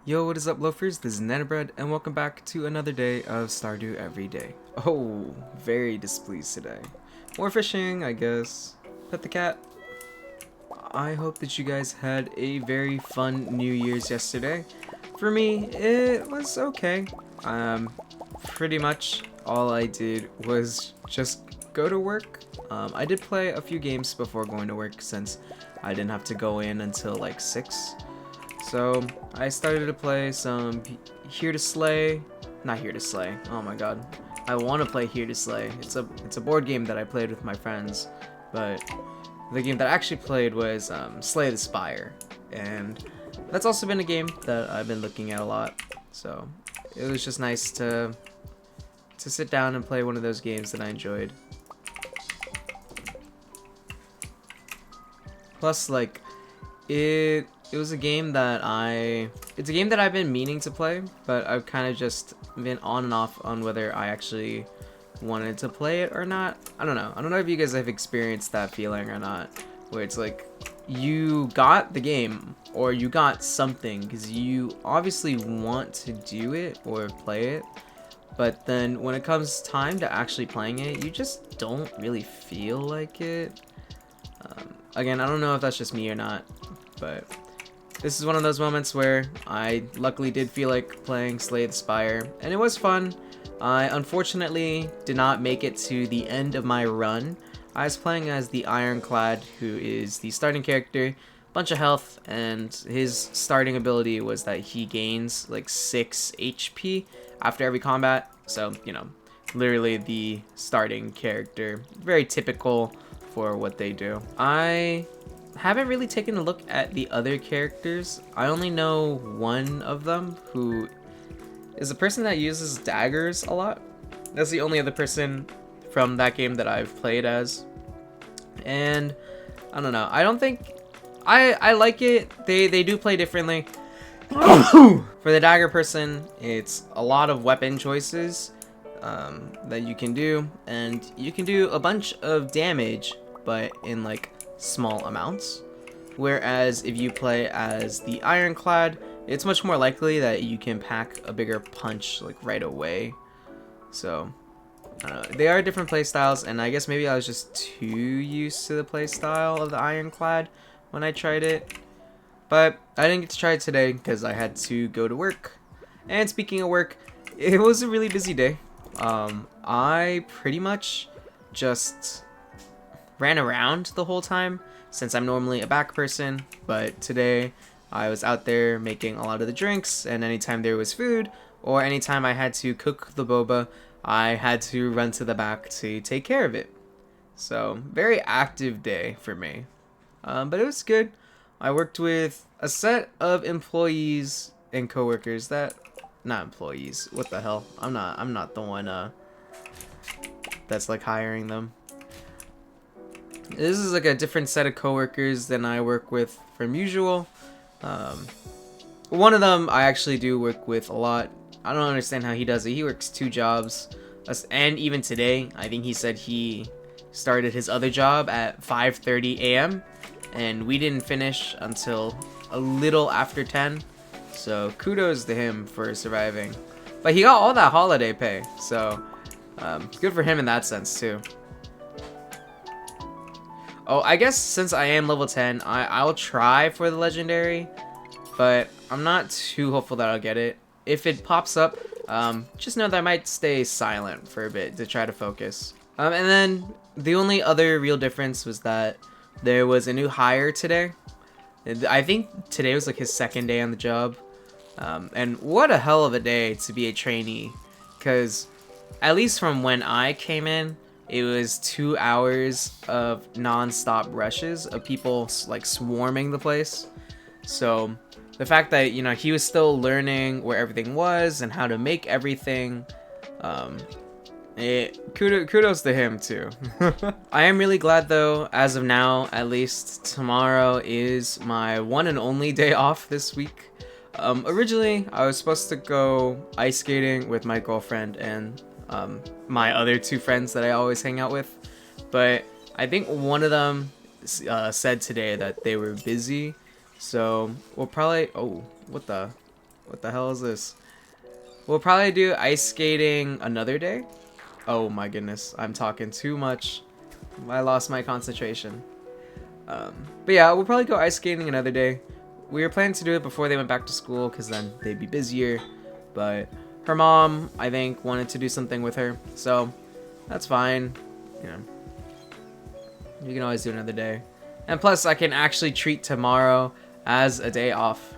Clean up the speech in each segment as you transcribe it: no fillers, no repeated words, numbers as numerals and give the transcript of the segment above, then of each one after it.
Yo, what is up, Loafers? This is Nanobread, and welcome back to another day of Stardew every day. Oh, very displeased today. More fishing, I guess. Pet the cat. I hope that you guys had a very fun New Year's yesterday. For me, it was okay. Pretty much all I did was just go to work. I did play a few games before going to work since I didn't have to go in until like 6. So I started to play some Here to Slay, not Here to Slay. Oh my god, I want to play Here to Slay. It's a board game that I played with my friends, but the game that I actually played was Slay the Spire, and that's also been a game that I've been looking at a lot. So it was just nice to sit down and play one of those games that I enjoyed. Plus, like, it was a game that it's a game that I've been meaning to play, but I've kind of just been on and off on whether I actually wanted to play it or not. I don't know if you guys have experienced that feeling or not, where it's like you got the game or you got something because you obviously want to do it or play it, but then when it comes time to actually playing it, you just don't really feel like it. Again, I don't know if that's just me or not, but this is one of those moments where I luckily did feel like playing Slay the Spire, and it was fun. I unfortunately did not make it to the end of my run. I was playing as the Ironclad, who is the starting character, bunch of health, and his starting ability was that he gains like 6 HP after every combat. So, you know, literally the starting character. Very typical for what they do. I haven't really taken a look at the other characters. I only know one of them, who is a person that uses daggers a lot. That's the only other person from that game that I've played as. And I don't know. I don't think I like it. They do play differently. For the dagger person, it's a lot of weapon choices that you can do, and you can do a bunch of damage, but in like small amounts. Whereas if you play as the Ironclad, it's much more likely that you can pack a bigger punch like right away. So I don't know. They are different play styles, and I guess maybe I was just too used to the play style of the Ironclad when I tried it. But I didn't get to try it today because I had to go to work. And speaking of work, it was a really busy day. I pretty much just ran around the whole time since I'm normally a back person, but today I was out there making a lot of the drinks, and anytime there was food or anytime I had to cook the boba, I had to run to the back to take care of it. So very active day for me, but it was good. I worked with a set of employees and coworkers that, not employees, what the hell, I'm not the one that's like hiring them. This is like a different set of coworkers than I work with from usual. One of them I actually do work with a lot. I don't understand how he does it. He works 2 jobs, and even today, I think he said he started his other job at 5:30 a.m. and we didn't finish until a little after 10. So kudos to him for surviving. But he got all that holiday pay, so good for him in that sense too. Oh, I guess since I am level 10, I'll try for the legendary, but I'm not too hopeful that I'll get it. If it pops up, just know that I might stay silent for a bit to try to focus. And then the only other real difference was that there was a new hire today. I think today was like his 2nd day on the job. And what a hell of a day to be a trainee, because at least from when I came in, it was 2 hours of non-stop rushes of people like swarming the place. So the fact that, you know, he was still learning where everything was and how to make everything, kudos to him too. I am really glad though, as of now, at least tomorrow is my one and only day off this week. Originally I was supposed to go ice skating with my girlfriend and my other 2 friends that I always hang out with, but I think one of them said today that they were busy, so we'll probably, oh, what the, What the hell is this? We'll probably do ice skating another day. Oh my goodness, I'm talking too much. I lost my concentration. But yeah, we'll probably go ice skating another day. We were planning to do it before they went back to school because then they'd be busier. But her mom, I think, wanted to do something with her. So that's fine. You know, you can always do another day. And plus, I can actually treat tomorrow as a day off.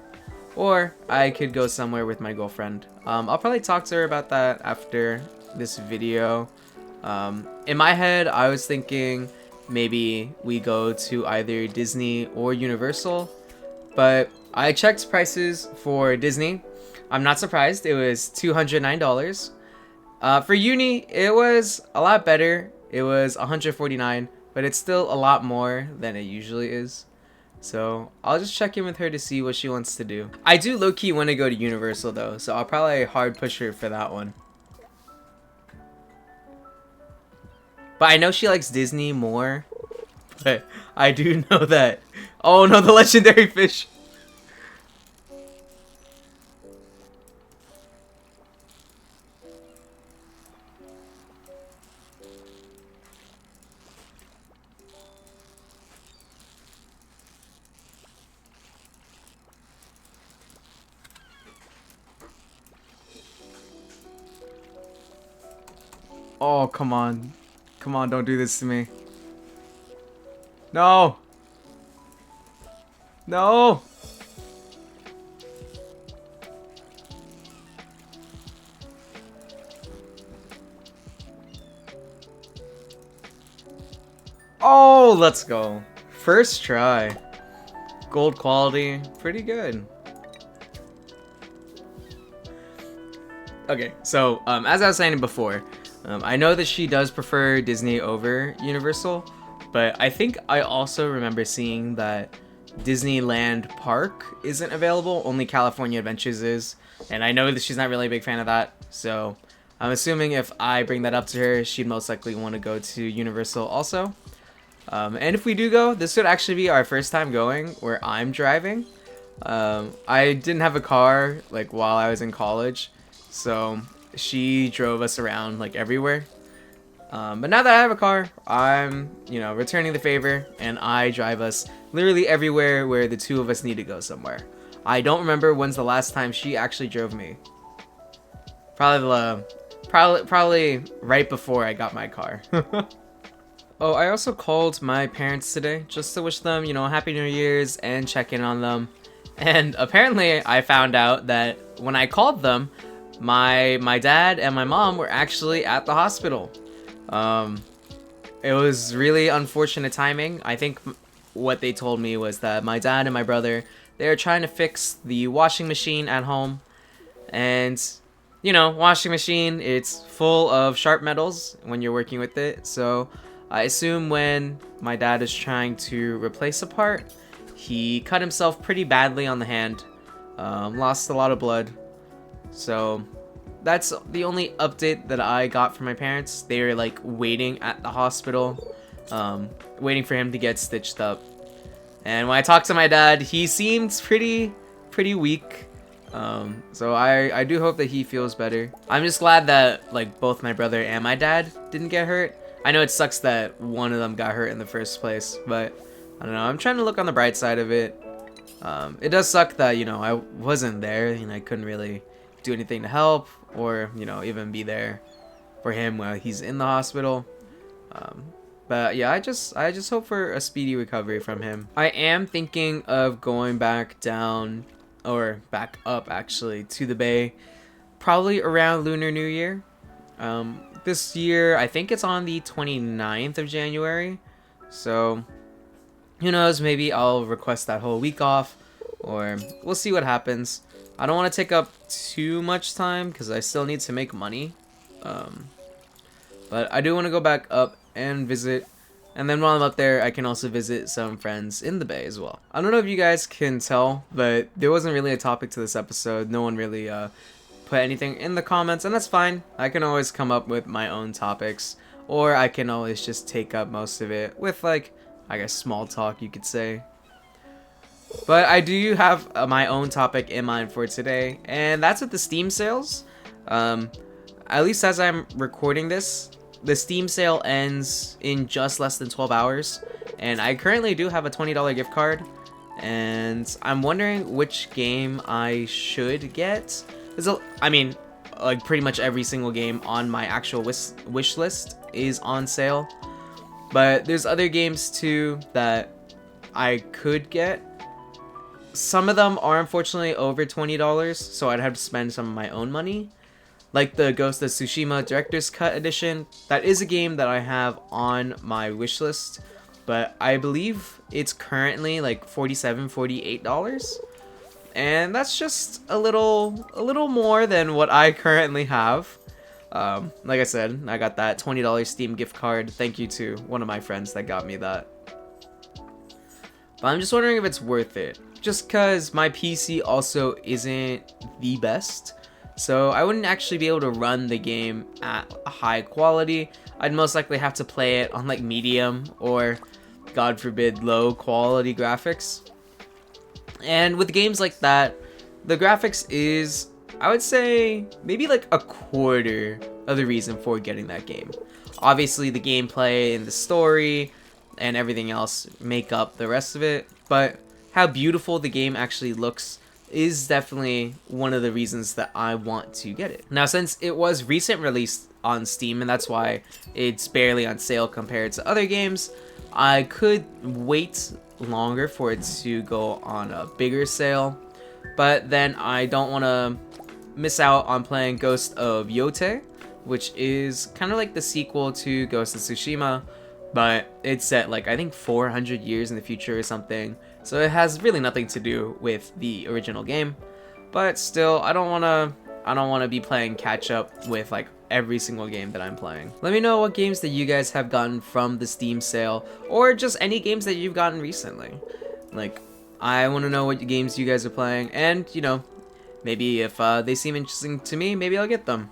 Or I could go somewhere with my girlfriend. I'll probably talk to her about that after this video. In my head, I was thinking maybe we go to either Disney or Universal. But I checked prices for Disney. I'm not surprised. It was $209. For uni, it was a lot better. It was $149, but it's still a lot more than it usually is. So I'll just check in with her to see what she wants to do. I do low-key want to go to Universal though, so I'll probably hard push her for that one. But I know she likes Disney more. But I do know that. Oh no, the legendary fish. Oh, come on. Come on, don't do this to me. No! No! Oh, let's go. First try. Gold quality. Pretty good. Okay, so as I was saying before, I know that she does prefer Disney over Universal, but I think I also remember seeing that Disneyland Park isn't available, only California Adventures is, and I know that she's not really a big fan of that, so I'm assuming if I bring that up to her, she'd most likely want to go to Universal also. And if we do go, this would actually be our first time going where I'm driving. I didn't have a car like while I was in college, so she drove us around like everywhere. But now that I have a car, I'm, you know, returning the favor, and I drive us literally everywhere where the two of us need to go somewhere. I don't remember when's the last time she actually drove me. Probably right before I got my car. Oh, I also called my parents today just to wish them, you know, Happy New Year's and check in on them. And apparently I found out that when I called them, my dad and my mom were actually at the hospital. It was really unfortunate timing. I think what they told me was that my dad and my brother, they were trying to fix the washing machine at home. And, you know, washing machine, it's full of sharp metals when you're working with it. So I assume when my dad is trying to replace a part, he cut himself pretty badly on the hand, lost a lot of blood. So that's the only update that I got from my parents. They were like waiting at the hospital, waiting for him to get stitched up. And when I talked to my dad, he seemed pretty weak. So I do hope that he feels better. I'm just glad that like both my brother and my dad didn't get hurt. I know it sucks that one of them got hurt in the first place, but I don't know. I'm trying to look on the bright side of it. It does suck that, you know, I wasn't there and I couldn't really do anything to help or, you know, even be there for him while he's in the hospital. But yeah, I just hope for a speedy recovery from him. I am thinking of going back down, or back up actually, to the Bay, probably around Lunar New Year. This year, I think it's on the 29th of January, so who knows, maybe I'll request that whole week off, or we'll see what happens. I don't want to take up too much time, because I still need to make money, but I do want to go back up and visit, and then while I'm up there, I can also visit some friends in the Bay as well. I don't know if you guys can tell, but there wasn't really a topic to this episode. No one really, put anything in the comments, and that's fine. I can always come up with my own topics, or I can always just take up most of it with, like, I guess small talk, you could say. But I do have my own topic in mind for today, and that's with the Steam sales. At least as I'm recording this, the Steam sale ends in just less than 12 hours, and I currently do have a $20 gift card, and I'm wondering which game I should get. I mean, like pretty much every single game on my actual wish list is on sale, but there's other games too that I could get. Some of them are unfortunately over $20, so I'd have to spend some of my own money. Like the Ghost of Tsushima Director's Cut Edition. That is a game that I have on my wish list, but I believe it's currently like $47, $48. And that's just a little more than what I currently have. Like I said, I got that $20 Steam gift card. Thank you to one of my friends that got me that. But I'm just wondering if it's worth it. Just because my PC also isn't the best. So I wouldn't actually be able to run the game at a high quality. I'd most likely have to play it on like medium or, God forbid, low quality graphics. And with games like that, the graphics is, I would say, maybe like a quarter of the reason for getting that game. Obviously the gameplay and the story and everything else make up the rest of it, but how beautiful the game actually looks is definitely one of the reasons that I want to get it. Now, since it was recent released on Steam, and that's why it's barely on sale compared to other games, I could wait longer for it to go on a bigger sale, but then I don't want to miss out on playing Ghost of Yote, which is kind of like the sequel to Ghost of Tsushima, but it's set like I think 400 years in the future or something, so it has really nothing to do with the original game. But still, I don't want to be playing catch up with like every single game that I'm playing. Let me know what games that you guys have gotten from the Steam sale, or just any games that you've gotten recently. Like, I want to know what games you guys are playing, and you know, maybe if they seem interesting to me, maybe I'll get them.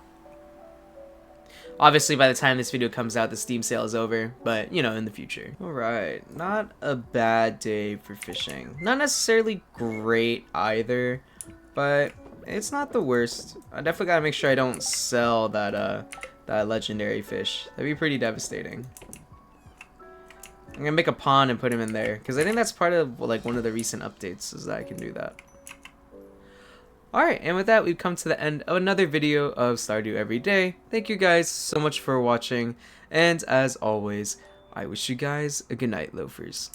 Obviously, by the time this video comes out, the Steam sale is over, but, you know, in the future. Alright, not a bad day for fishing. Not necessarily great either, but it's not the worst. I definitely gotta make sure I don't sell that legendary fish. That'd be pretty devastating. I'm gonna make a pond and put him in there, because I think that's part of, like, one of the recent updates, is that I can do that. Alright, and with that, we've come to the end of another video of Stardew Every Day. Thank you guys so much for watching, and as always, I wish you guys a good night, loafers.